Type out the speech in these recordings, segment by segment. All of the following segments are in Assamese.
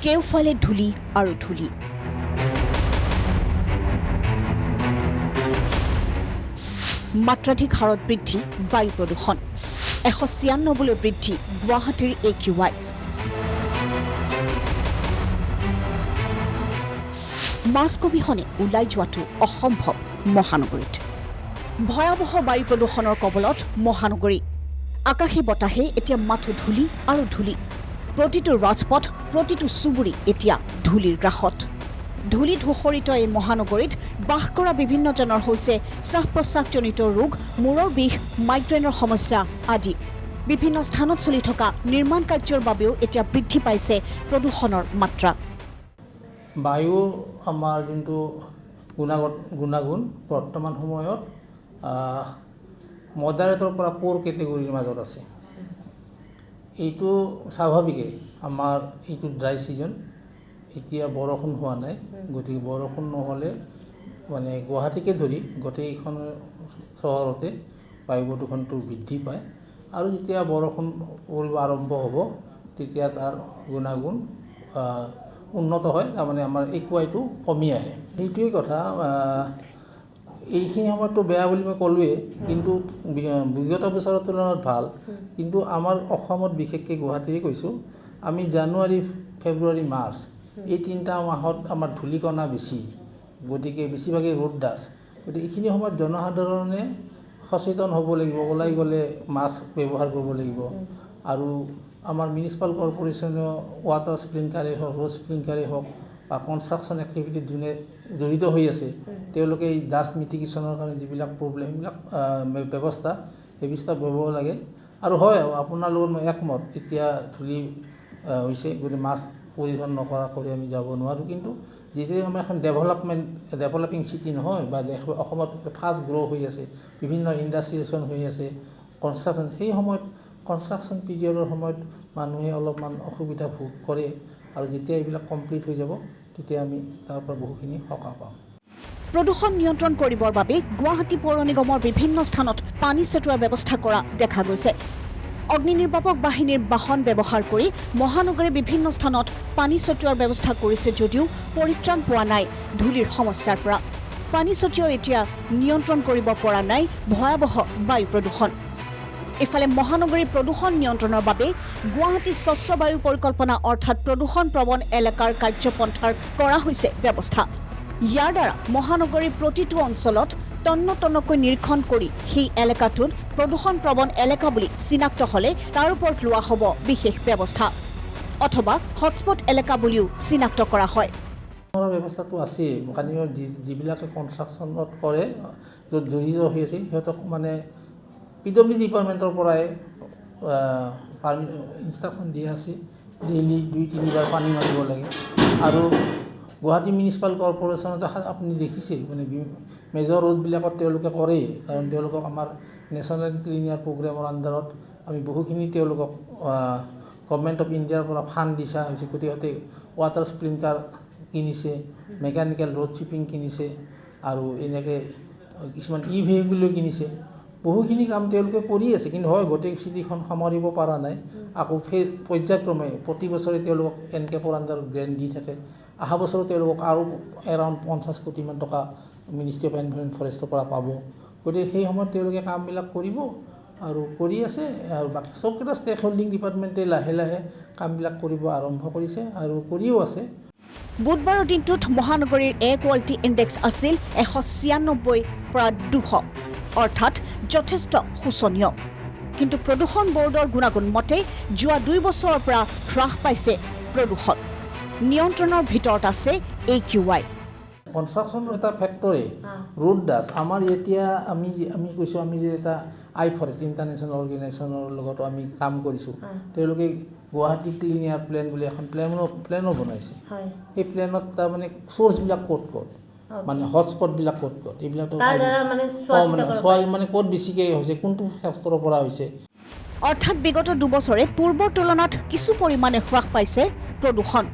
কেউফালে ধূলি আৰু ধূলি। মাত্ৰাধিক হাৰত বৃদ্ধি বায়ু প্ৰদূষণ। 196লৈ বৃদ্ধি গুৱাহাটীৰ AQI। মাস্ক অবিহনে ওলাই যোৱাটো অসম্ভৱ মহানগৰীত। ভয়াৱহ বায়ু প্ৰদূষণৰ কবলত মহানগৰী। আকাশে বতাহে এতিয়া মাথো ধূলি আৰু ধূলি। প্ৰতিটো ৰাজপথ, প্ৰতিটো চুবুৰী এতিয়া ধূলিৰ গ্ৰাসত। ধূলি ধূসৰিত এই মহানগৰীত বাস কৰা বিভিন্নজনৰ হৈছে শ্বাস প্ৰশ্বাসজনিত ৰোগ, মূৰৰ বিষ, মাইগ্ৰেনৰ সমস্যা আদি। বিভিন্ন স্থানত চলি থকা নিৰ্মাণ কাৰ্যৰ বাবেও এতিয়া বৃদ্ধি পাইছে প্ৰদূষণৰ মাত্ৰা। বায়ু আমাৰ যোনটো গুণাগুণ বৰ্তমান সময়ত মডাৰেটৰ পৰা প'ৰ কেটেগৰীৰ মাজত আছে। এইটো স্বাভাৱিকেই, আমাৰ এইটো ড্ৰাই ছিজন, এতিয়া বৰষুণ হোৱা নাই, গতিকে বৰষুণ নহ'লে মানে গুৱাহাটীকে ধৰি গোটেইখন চহৰতে বায়ু প্ৰদূষণটো বৃদ্ধি পায়। আৰু যেতিয়া বৰষুণ পৰিব আৰম্ভ হ'ব তেতিয়া তাৰ গুণাগুণ উন্নত হয়, তাৰমানে আমাৰ AQI-টো কমি আহে। সেইটোৱেই কথা। এইখিনি সময়ততো বেয়া বুলি মই ক'লোৱেই, কিন্তু বিগত বছৰৰ তুলনাত ভাল। কিন্তু আমাৰ অসমত বিশেষকৈ গুৱাহাটীৰে কৈছোঁ, আমি জানুৱাৰী, ফেব্ৰুৱাৰী, মাৰ্চ এই 3টা মাহত আমাৰ ধূলিকণা বেছি, গতিকে বেছিভাগেই ৰ'দ ডাষ্ট। গতিকে এইখিনি সময়ত জনসাধাৰণে সচেতন হ'ব লাগিব, ওলাই গ'লে মাস্ক ব্যৱহাৰ কৰিব লাগিব। আৰু আমাৰ মিউনিচিপাল কৰ্প'ৰেশ্যনেও ৱাটাৰ স্প্ৰিংকাৰেই হওক, ৰ'ড স্প্ৰিংকাৰেই হওক বা কনষ্ট্ৰাকশ্যন এক্টিভিটিত যোনে জড়িত হৈ আছে, তেওঁলোকে এই ডাষ্ট মিটিগেশ্যনৰ কাৰণে যিবিলাক প্ৰব্লেম, সেইবিলাক ব্যৱস্থা ল'ব লাগে। আৰু হয়, আপোনাৰ লগত মই একমত, এতিয়া ধূলি হৈছে, গতিকে মাস্ক পৰিধান নকৰাকৈ আমি যাব নোৱাৰোঁ। কিন্তু যেতিয়া আমাৰ এখন ডেভেলপিং চিটি নহয়, বা অসমত ফাষ্ট গ্ৰ' হৈ আছে, বিভিন্ন ইণ্ডাষ্ট্ৰিয়েশ্যন হৈ আছে, কনষ্ট্ৰাকশ্যন, সেই সময়ত কনষ্ট্ৰাকশ্যন পিৰিয়ডৰ সময়ত মানুহে অলপমান অসুবিধা ভোগ কৰে। আৰু যেতিয়া এইবিলাক কমপ্লিট হৈ যাব তেতিয়া আমি তাৰ পৰা বহুখিনি সকাহ পাম। প্ৰদূষণ নিয়ন্ত্ৰণ কৰিবৰ বাবে গুৱাহাটী পৌৰ নিগমৰ বিভিন্ন স্থানত পানী ছটিওৱাৰ ব্যৱস্থা কৰা দেখা গৈছে। অগ্নি নিৰ্বাপক বাহিনীৰ বাহন ব্যৱহাৰ কৰি মহানগৰীৰ বিভিন্ন স্থানত পানী ছটিওৱাৰ ব্যৱস্থা কৰিছে যদিও পৰিত্ৰাণ পোৱা নাই ধূলিৰ সমস্যাৰ পৰা। পানী ছটিয়াও এতিয়া নিয়ন্ত্ৰণ কৰিব পৰা নাই ভয়াৱহ বায়ু প্ৰদূষণ। ইফালে মহানগৰীৰ প্ৰদূষণ নিয়ন্ত্ৰণৰ বাবে গুৱাহাটী স্বচ্ছ বায়ু পৰিকল্পনা অৰ্থাৎ প্ৰদূষণ প্ৰৱণ এলেকাৰ কাৰ্যপন্থাৰ কৰা হৈছে ব্যৱস্থা। ইয়াৰ দ্বাৰা মহানগৰীৰ প্ৰতিটো অঞ্চলত তন্নকৈ নিৰীক্ষণ কৰি সেই এলেকাটোত প্ৰদূষণ প্ৰৱণ এলেকা বুলি চিনাক্ত হ'লে তাৰ ওপৰত লোৱা হ'ব বিশেষ ব্যৱস্থা, অথবা হটস্পট এলেকা বুলিও চিনাক্ত কৰা হয়। ব্যৱস্থাটো আছেই, স্থানীয় যিবিলাকে কনষ্ট্ৰাকশ্যনত কৰে, য'ত জড়িত হৈ আছে, সিহঁতক মানে PWD ডিপাৰ্টমেণ্টৰ পৰাই ইনষ্ট্ৰাকশ্যন দিয়া আছে, ডেইলি 2-3 বাৰ পানী মাৰিব লাগে। আৰু গুৱাহাটী মিউনিচিপাল কৰ্প'ৰেশ্যনতে আপুনি দেখিছেই, মানে মেজৰ ৰোডবিলাকত তেওঁলোকে কৰেই, কাৰণ তেওঁলোকক আমাৰ নেশ্যনেল ক্লিন এয়াৰ প্ৰগ্ৰেমৰ আণ্ডাৰত আমি বহুখিনি তেওঁলোকক গভৰ্ণমেণ্ট অফ ইণ্ডিয়াৰ পৰা ফাণ্ড দিছা হৈছে। গতিকে সিহঁতে ৱাটাৰ স্প্ৰিংকাৰ কিনিছে, মেকানিকেল ৰোড শ্বিপিং কিনিছে, আৰু এনেকৈ কিছুমান ভেহিকুলো কিনিছে। বহুখিনি কাম তেওঁলোকে কৰি আছে, কিন্তু হয় গোটেই চিটিখন সামৰিব পৰা নাই। আকৌ পৰ্যায়ক্ৰমে প্ৰতি বছৰে তেওঁলোকক এনকেপৰ আণ্ডাৰত গ্ৰেণ্ট দি থাকে। অহা বছৰো তেওঁলোকক আৰু এৰাউণ্ড 50 কোটিমান টকা মিনিষ্ট্ৰী অফ এনভাইৰনমেণ্ট ফৰেষ্টৰ পৰা পাব। গতিকে সেই সময়ত তেওঁলোকে কামবিলাক কৰিব আৰু কৰি আছে। আৰু বাকী চবকেইটা ষ্টেক হোল্ডিং ডিপাৰ্টমেণ্টে লাহে লাহে কামবিলাক কৰিব আৰম্ভ কৰিছে আৰু কৰিও আছে। বুধবাৰৰ দিনটোত মহানগৰীৰ এয়াৰ কোৱালিটি ইণ্ডেক্স আছিল 196 পৰা 200, অৰ্থাৎ যথেষ্ট শোচনীয়। কিন্তু প্ৰদূষণ বৰ্ডৰ গুণাগুণ মতে যোৱা 2 বছৰৰ পৰা হ্ৰাস পাইছে প্ৰদূষণ। নিয়ন্ত্ৰণৰ ভিতৰত আছে AQI। কনষ্ট্ৰাকশ্যনৰ এটা ফেক্টৰে ৰোড ডাষ্ট। আমাৰ এতিয়া আমি কৈছোঁ, আমি যে এটা ফৰেষ্ট ইণ্টাৰনেশ্যনেল অৰ্গেনাইজেশ্যনৰ লগতো আমি কাম কৰিছোঁ। তেওঁলোকে গুৱাহাটী ক্লিন এয়াৰ প্লেন বুলি এখন প্লেনো বনাইছে। সেই প্লেনত তাৰমানে চ'ৰ্চবিলাক ক'ত মানে হটস্পটবিলাক ক'ত এইবিলাকতো মানে ক'ত বেছিকৈ হৈছে, কোনটো স্তৰৰ পৰা হৈছে। অৰ্থাৎ বিগত 2 বছৰে পূৰ্বৰ তুলনাত কিছু পৰিমাণে হ্ৰাস পাইছে প্ৰদূষণ।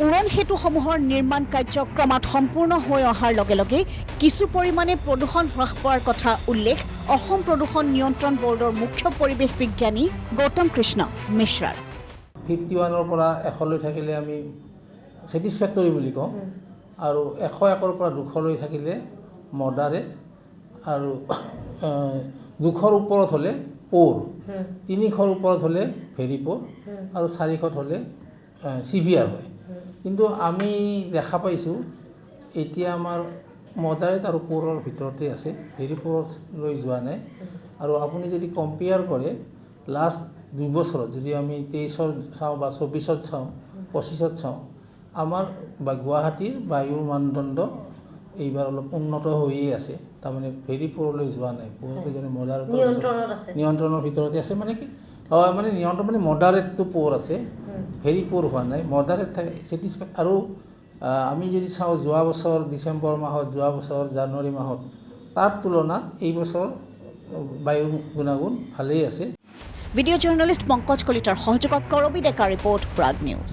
উৰণ সেতুসমূহৰ নিৰ্মাণ কাৰ্য ক্ৰমাৎ সম্পূৰ্ণ হৈ অহাৰ লগে লগে কিছু পৰিমাণে প্ৰদূষণ হ্ৰাস পোৱাৰ কথা উল্লেখ অসম প্ৰদূষণ নিয়ন্ত্ৰণ বৰ্ডৰ মুখ্য পৰিৱেশ বিজ্ঞানী গৌতম কৃষ্ণ মিশ্ৰাৰ। 51-ৰ পৰা 100 লৈ থাকিলে আমি ছেটিছফেক্টৰী বুলি কওঁ, আৰু 101-ৰ পৰা 200 লৈ থাকিলে মডাৰেট, আৰু 200-ৰ ওপৰত হ'লে প'ৰ, 300-ৰ ওপৰত হ'লে ভেৰি প'ৰ, আৰু 400-ত হ'লে চিভিয়াৰ হয়। কিন্তু আমি দেখা পাইছোঁ এতিয়া আমাৰ মডাৰেট আৰু প'ৰৰ ভিতৰতে আছে, ভেৰি প'ৰলৈ যোৱা নাই। আৰু আপুনি যদি কম্পেয়াৰ কৰে লাষ্ট 2 বছৰত, যদি আমি 23-ত চাওঁ বা 24-ত চাওঁ, 25-ত চাওঁ, আমাৰ গুৱাহাটীৰ বায়ুৰ মানদণ্ড এইবাৰ অলপ উন্নত হৈয়ে আছে। তাৰমানে ভেৰি প'ৰলৈ যোৱা নাই, প'ৰটো যেনে মডাৰেটৰ নিয়ন্ত্ৰণৰ ভিতৰতে আছে। মানে কি মানে নিয়ন্ত্ৰণ মানে মডাৰেটটো প'ৰ আছে, ভেৰি প'ৰ হোৱা নাই, মডাৰেট থাকে ছেটিছফেক্ট। আৰু আমি যদি চাওঁ যোৱা বছৰ ডিচেম্বৰ মাহত, যোৱা বছৰ জানুৱাৰী মাহত, তাৰ তুলনাত এই বছৰ বায়ুৰ গুণাগুণ ভালেই আছে। ভিডিঅ' জাৰ্নেলিষ্ট পংকজ কলিতাৰ সহযোগত কৰবী ডেকা ৰিপৰ্ট, প্ৰাগ নিউজ।